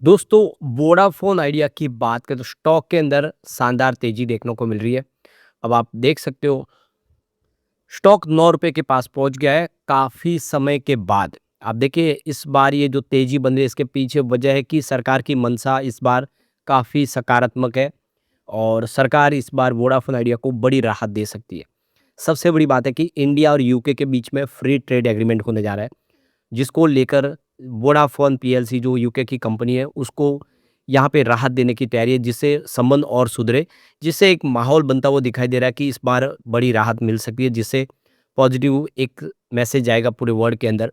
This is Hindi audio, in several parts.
दोस्तों, वोडाफोन आइडिया की बात करें तो स्टॉक के अंदर शानदार तेजी देखने को मिल रही है। अब आप देख सकते हो, स्टॉक 9 रुपए के पास पहुंच गया है काफ़ी समय के बाद। आप देखिए, इस बार ये जो तेजी बन रही है इसके पीछे वजह है कि सरकार की मंशा इस बार काफ़ी सकारात्मक है और सरकार इस बार वोडाफोन आइडिया को बड़ी राहत दे सकती है। सबसे बड़ी बात है कि इंडिया और यूके के बीच में फ्री ट्रेड एग्रीमेंट होने जा रहा है, जिसको लेकर वोडाफोन पीएलसी जो यूके की कंपनी है उसको यहाँ पे राहत देने की तैयारी है, जिससे संबंध और सुधरे, जिससे एक माहौल बनता हुआ दिखाई दे रहा है कि इस बार बड़ी राहत मिल सकती है, जिससे पॉजिटिव एक मैसेज जाएगा पूरे वर्ल्ड के अंदर।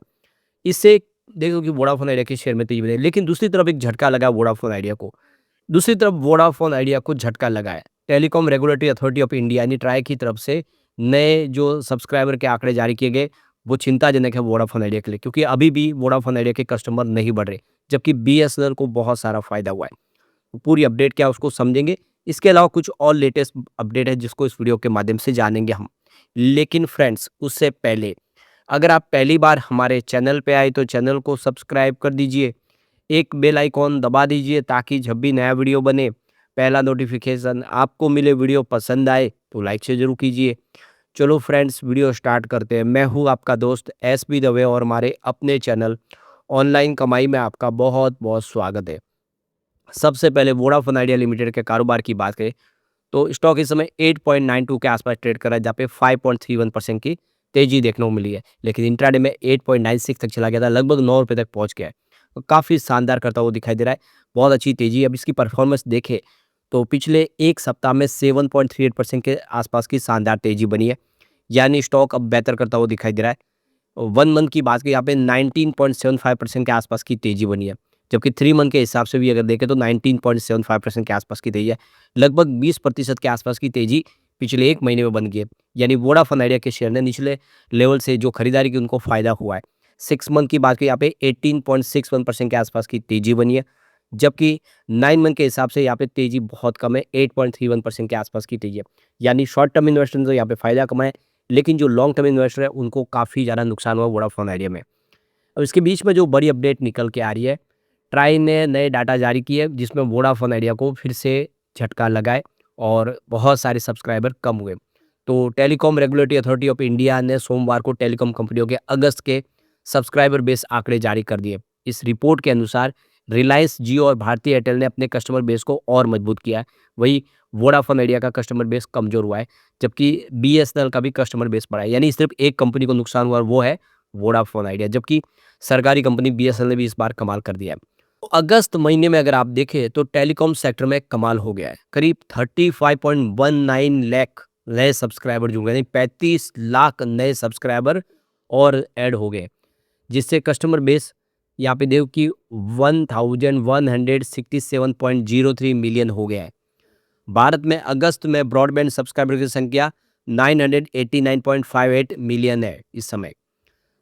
इससे देखो कि वोडाफोन आइडिया के शेयर में तेजी बने, लेकिन दूसरी तरफ एक झटका लगा वोडाफोन आइडिया को। दूसरी तरफ वोडाफोन आइडिया को झटका लगा है telecom regulatory authority of India यानी ट्राई की तरफ से। नए जो सब्सक्राइबर के आंकड़े जारी किए गए, वो चिंताजनक है वोडाफोन आइडिया के लिए, क्योंकि अभी भी वोडाफोन आइडिया के कस्टमर नहीं बढ़ रहे, जबकि बीएसएनएल को बहुत सारा फायदा हुआ है। पूरी अपडेट क्या है उसको समझेंगे। इसके अलावा कुछ और लेटेस्ट अपडेट है जिसको इस वीडियो के माध्यम से जानेंगे हम। लेकिन फ्रेंड्स, उससे पहले अगर आप पहली बार हमारे चैनल पे आए तो चैनल को सब्सक्राइब कर दीजिए, एक बेल आइकॉन दबा दीजिए ताकि जब भी नया वीडियो बने पहला नोटिफिकेशन आपको मिले। वीडियो पसंद आए तो लाइक से जरूर कीजिए। चलो फ्रेंड्स, वीडियो स्टार्ट करते हैं। मैं हूँ आपका दोस्त एस बी दवे और हमारे अपने चैनल ऑनलाइन कमाई में आपका बहुत बहुत स्वागत है। सबसे पहले वोडाफोन आइडिया लिमिटेड के कारोबार की बात करें तो स्टॉक इस समय 8.92 के आसपास ट्रेड कर रहा है, जहाँ पे 5.31% की तेजी देखने को मिली है, लेकिन इंट्राडे में 8.96 तक चला गया था, लगभग 9 रुपए तक पहुंच गया है। तो काफ़ी शानदार करता हुआ दिखाई दे रहा है, बहुत अच्छी तेजी है। अब इसकी परफॉर्मेंस देखें तो पिछले एक सप्ताह में 7.38% के आसपास की शानदार तेजी बनी है, यानी स्टॉक अब बेहतर करता हुआ दिखाई दे रहा है। 1 मंथ की बात करें, यहाँ पे 19.75% के आसपास की तेजी बनी है, जबकि 3 मंथ के हिसाब से भी अगर देखें तो 19.75% के आसपास की तेजी है। लगभग 20% के आसपास की तेजी पिछले 1 महीने में बन गई है, यानी वोडाफोन आइडिया के शेयर ने निचले लेवल से जो खरीदारी की उनको फ़ायदा हुआ है। 6 मंथ की बात करें, यहाँ पे 18.61% के आसपास की तेजी बनी है, जबकि 9 मंथ के हिसाब से यहाँ पे तेजी बहुत कम है, 8.31% के आसपास की तेजी है। यानी शॉर्ट टर्म इन्वेस्टर ने तो यहाँ पे फ़ायदा कमाया, लेकिन जो लॉन्ग टर्म इन्वेस्टर है उनको काफ़ी ज़्यादा नुकसान हुआ वोडाफोन आइडिया में। अब इसके बीच में जो बड़ी अपडेट निकल के आ रही है, ट्राई ने नए डाटा जारी किए जिसमें वोडाफोन आइडिया को फिर से झटका लगा है और बहुत सारे सब्सक्राइबर कम हुए। तो telecom regulatory authority of India ने सोमवार को टेलीकॉम कंपनियों के अगस्त के सब्सक्राइबर बेस आंकड़े जारी कर दिए। इस रिपोर्ट के अनुसार रिलायंस, जियो और भारती एयरटेल ने अपने कस्टमर बेस को और मजबूत किया है। वहीं वोडाफोन आइडिया का कस्टमर बेस कमजोर हुआ है, जबकि बीएसएनएल का भी कस्टमर बेस बढ़ा है। यानी सिर्फ एक कंपनी को नुकसान हुआ और वो है वोडाफोन आइडिया, जबकि सरकारी कंपनी बीएसएनएल ने भी इस बार कमाल कर दिया है। तो अगस्त महीने में अगर आप देखें तो टेलीकॉम सेक्टर में कमाल हो गया है। करीब 35.19 लाख नए सब्सक्राइबर जुड़ गए, यानी 35 लाख नए सब्सक्राइबर और ऐड हो गए, जिससे कस्टमर बेस यहाँ पे देखो कि 1167.03 मिलियन हो गया है। भारत में अगस्त में ब्रॉडबैंड सब्सक्राइबर की संख्या 989.58 मिलियन है इस समय।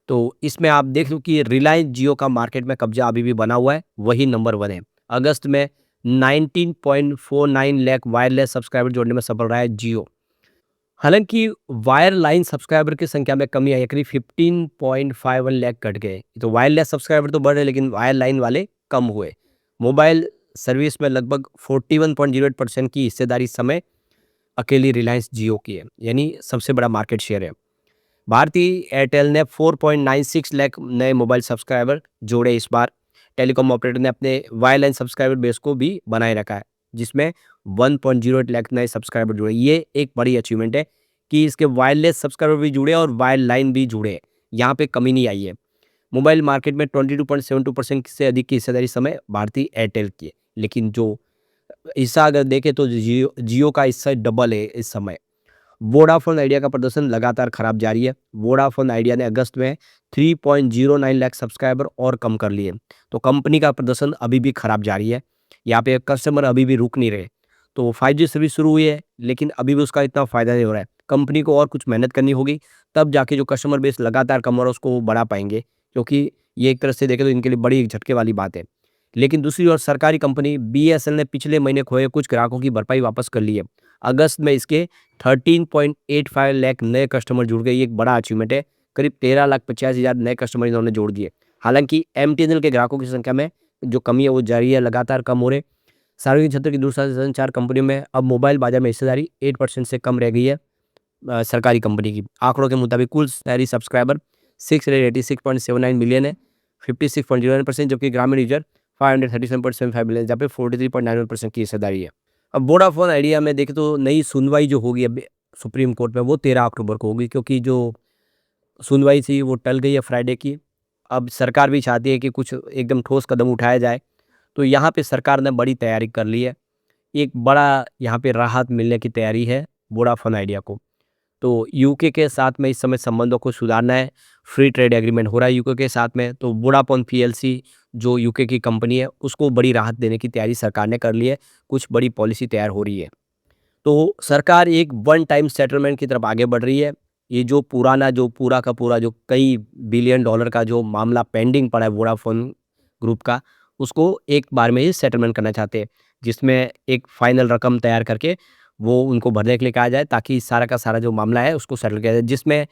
तो इसमें आप देख लो कि रिलायंस जियो का मार्केट में कब्जा अभी भी बना हुआ है, वही नंबर 1 है। अगस्त में 19.49 लाख वायरलेस सब्सक्राइबर जोड़ने में सफल रहा है जियो। हालांकि वायर लाइन सब्सक्राइबर की संख्या में कमी आई है, करीब 15.51 लाख घट गए। तो वायरलेस सब्सक्राइबर तो बढ़ रहे, लेकिन वायर लाइन वाले कम हुए। मोबाइल सर्विस में लगभग 41.08% की हिस्सेदारी इस समय अकेली रिलायंस जियो की है, यानी सबसे बड़ा मार्केट शेयर है। भारती एयरटेल ने 4.96 लाख नए मोबाइल सब्सक्राइबर जोड़े इस बार। टेलीकॉम ऑपरेटर ने अपने वायरलाइन सब्सक्राइबर बेस को भी बनाए रखा है, जिसमें 1.08 लाख नए सब्सक्राइबर जुड़े। ये एक बड़ी अचीवमेंट है कि इसके वायरलेस सब्सक्राइबर भी जुड़े और वायर लाइन भी जुड़े, यहाँ पे कमी नहीं आई है। मोबाइल मार्केट में 22.72% से अधिक की हिस्सेदारी इस समय भारती एयरटेल की है, लेकिन जो हिस्सा अगर देखें तो जियो जियो का हिस्सा डबल है इस समय। वोडाफोन आइडिया का प्रदर्शन लगातार खराब जारी है। वोडाफोन आइडिया ने अगस्त में 3.09 लाख सब्सक्राइबर और कम कर लिए। तो कंपनी का प्रदर्शन अभी भी खराब जारी है। यहाँ पे कस्टमर अभी भी रुक नहीं रहे। तो 5G सर्विस शुरू हुई है, लेकिन अभी भी उसका इतना फ़ायदा नहीं हो रहा है। कंपनी को और कुछ मेहनत करनी होगी, तब जाके जो कस्टमर बेस लगातार कम हो रहा है उसको वो बढ़ा पाएंगे, क्योंकि ये एक तरह से देखें तो इनके लिए बड़ी एक झटके वाली बात है। लेकिन दूसरी ओर सरकारी कंपनी बीएसएनएल ने पिछले महीने खोए कुछ ग्राहकों की भरपाई वापस कर ली है। अगस्त में इसके 13.85 लाख नए कस्टमर जुड़ गए, ये एक बड़ा अचीवमेंट है। करीब 13,50,000 नए कस्टमर इन्होंने जोड़ दिए। हालांकि एमटीएनएल के ग्राहकों की संख्या में जो कमी है वो जारी है, लगातार कम हो रहे। सार्वजनिक क्षेत्र की दूरसंचार कंपनियों में अब मोबाइल बाजार में हिस्सेदारी 8% से कम रह गई है। सरकारी कंपनी की आंकड़ों के मुताबिक कुल शहरी सब्सक्राइबर 686.79 मिलियन है, 56.01%, जबकि ग्रामीण यूजर 537.75 मिलियन, जहाँ पे 43.91% की हिस्सेदारी है। अब वोडाफोन आइडिया में देखें तो नई सुनवाई जो होगी अब सुप्रीम कोर्ट में, वो 13 अक्टूबर को होगी, क्योंकि जो सुनवाई थी वो टल गई है फ्राइडे की। अब सरकार भी चाहती है कि कुछ एकदम ठोस कदम उठाया जाए, तो यहाँ पे सरकार ने बड़ी तैयारी कर ली है। एक बड़ा यहाँ पे राहत मिलने की तैयारी है वोडाफोन आइडिया को। तो यूके के साथ में इस समय संबंधों को सुधारना है। फ्री ट्रेड एग्रीमेंट हो रहा है यूके के साथ में, तो वोडाफोन पीएलसी जो यूके की कंपनी है उसको बड़ी राहत देने की तैयारी सरकार ने कर ली है। कुछ बड़ी पॉलिसी तैयार हो रही है। तो सरकार एक वन टाइम सेटलमेंट की तरफ आगे बढ़ रही है। ये जो पुराना जो पूरा का पूरा जो कई बिलियन डॉलर का जो मामला पेंडिंग पड़ा है वोडाफोन ग्रुप का, उसको एक बार में ही सेटलमेंट करना चाहते हैं, जिसमें एक फाइनल रकम तैयार करके वो उनको भरने के लिए कहा जाए, ताकि सारा का सारा जो मामला है उसको सेटल किया जाए, जिसमें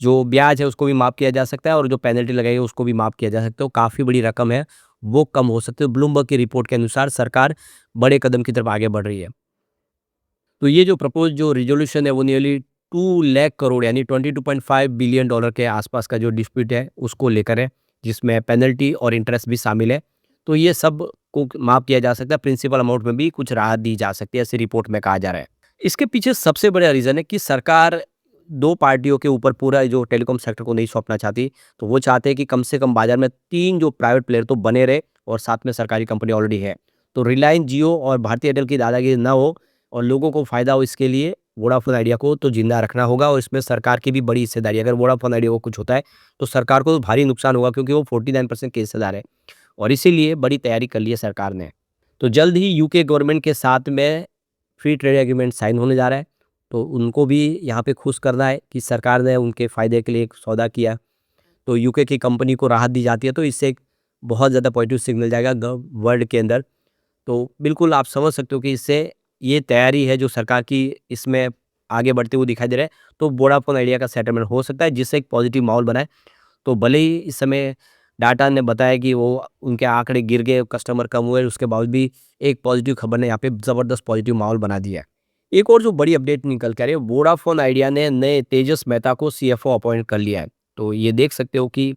जो ब्याज है उसको भी माफ़ किया जा सकता है और जो पेनल्टी लगाई है उसको भी माफ़ किया जा सकता है। वो काफ़ी बड़ी रकम है, वो कम हो सकती है। ब्लूमबर्ग की रिपोर्ट के अनुसार सरकार बड़े कदम की तरफ आगे बढ़ रही है। तो ये जो प्रपोज जो रिजोल्यूशन है वो नियरली 2 लाख करोड़ यानी 22.5 बिलियन डॉलर के आसपास का जो डिस्प्यूट है उसको लेकर है, जिसमें पेनल्टी और इंटरेस्ट भी शामिल है। तो ये सब को माफ़ किया जा सकता है, प्रिंसिपल अमाउंट में भी कुछ राहत दी जा सकती है, ऐसे रिपोर्ट में कहा जा रहा है। इसके पीछे सबसे बड़ा रीज़न है कि सरकार 2 पार्टियों के ऊपर पूरा जो टेलीकॉम सेक्टर को नहीं सौंपना चाहती। तो वो चाहते हैं कि कम से कम बाज़ार में 3 जो प्राइवेट प्लेयर तो बने रहे और साथ में सरकारी कंपनी ऑलरेडी है। तो रिलायंस जियो और भारती एयरटेल की दादागिरी ना हो और लोगों को फ़ायदा हो, इसके लिए वोडाफोन आइडिया को तो ज़िंदा रखना होगा और इसमें सरकार की भी बड़ी हिस्सेदारी है। अगर वोडाफोन आइडिया को कुछ होता है तो सरकार को तो भारी नुकसान होगा, क्योंकि वो 49% के हिस्सेदार है और इसीलिए बड़ी तैयारी कर ली है सरकार ने। तो जल्द ही यूके गवर्नमेंट के साथ में फ्री ट्रेड एग्रीमेंट साइन होने जा रहा है, तो उनको भी यहाँ पे खुश करना है कि सरकार ने उनके फ़ायदे के लिए एक सौदा किया। तो यूके की कंपनी को राहत दी जाती है, तो इससे एक बहुत ज़्यादा पॉजिटिव सिग्नल जाएगा वर्ल्ड के अंदर। तो बिल्कुल आप समझ सकते हो कि इससे ये तैयारी है जो सरकार की, इसमें आगे बढ़ते हुए दिखाई दे रहा है। तो वोडाफोन आइडिया का सेटलमेंट हो सकता है, जिससे एक पॉजिटिव माहौल बनाए। तो भले ही इस समय डाटा ने बताया कि वो उनके आंकड़े गिर गए, कस्टमर कम हुए, उसके बावजूद भी एक पॉजिटिव खबर ने यहाँ पे ज़बरदस्त पॉजिटिव माहौल बना दिया है। एक और जो बड़ी अपडेट निकल के आ रही है, वोडाफोन आइडिया ने नए तेजस मेहता को सीएफओ अपॉइंट कर लिया है। तो ये देख सकते हो कि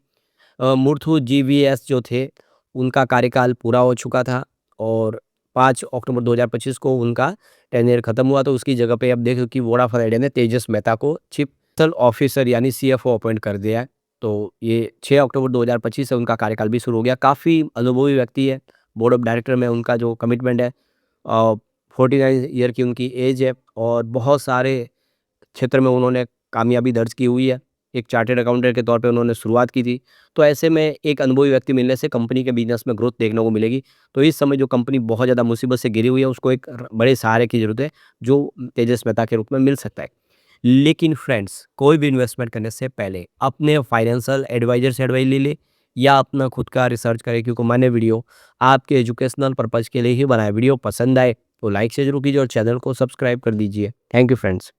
मुर्थु जीवीएस जो थे उनका कार्यकाल पूरा हो चुका था और 5 अक्टूबर 2025 को उनका टेन्योर खत्म हुआ। तो उसकी जगह पे अब देखो कि वोडाफोन आइडिया ने तेजस मेहता को चीफ ऑफिसर यानी सीएफओ अपॉइंट कर दिया है। तो ये 6 अक्टूबर 2025 से उनका कार्यकाल भी शुरू हो गया। काफ़ी अनुभवी व्यक्ति है, बोर्ड ऑफ डायरेक्टर में उनका जो कमिटमेंट है, 49 ईयर की उनकी एज है और बहुत सारे क्षेत्र में उन्होंने कामयाबी दर्ज की हुई है। एक चार्टर्ड अकाउंटेंट के तौर पे उन्होंने शुरुआत की थी। तो ऐसे में एक अनुभवी व्यक्ति मिलने से कंपनी के बिज़नेस में ग्रोथ देखने को मिलेगी। तो इस समय जो कंपनी बहुत ज़्यादा मुसीबत से घिरी हुई है, उसको एक बड़े सहारे की ज़रूरत है, जो तेजस मेहता के रूप में मिल सकता है। लेकिन फ्रेंड्स, कोई भी इन्वेस्टमेंट करने से पहले अपने फाइनेंशियल एडवाइज़र से एडवाइस ले ले या अपना खुद का रिसर्च करें, क्योंकि मैंने वीडियो आपके एजुकेशनल पर्पज़ के लिए ही बनाया। वीडियो पसंद आए तो लाइक से ज़रूर कीजिए और चैनल को सब्सक्राइब कर दीजिए। Thank you friends.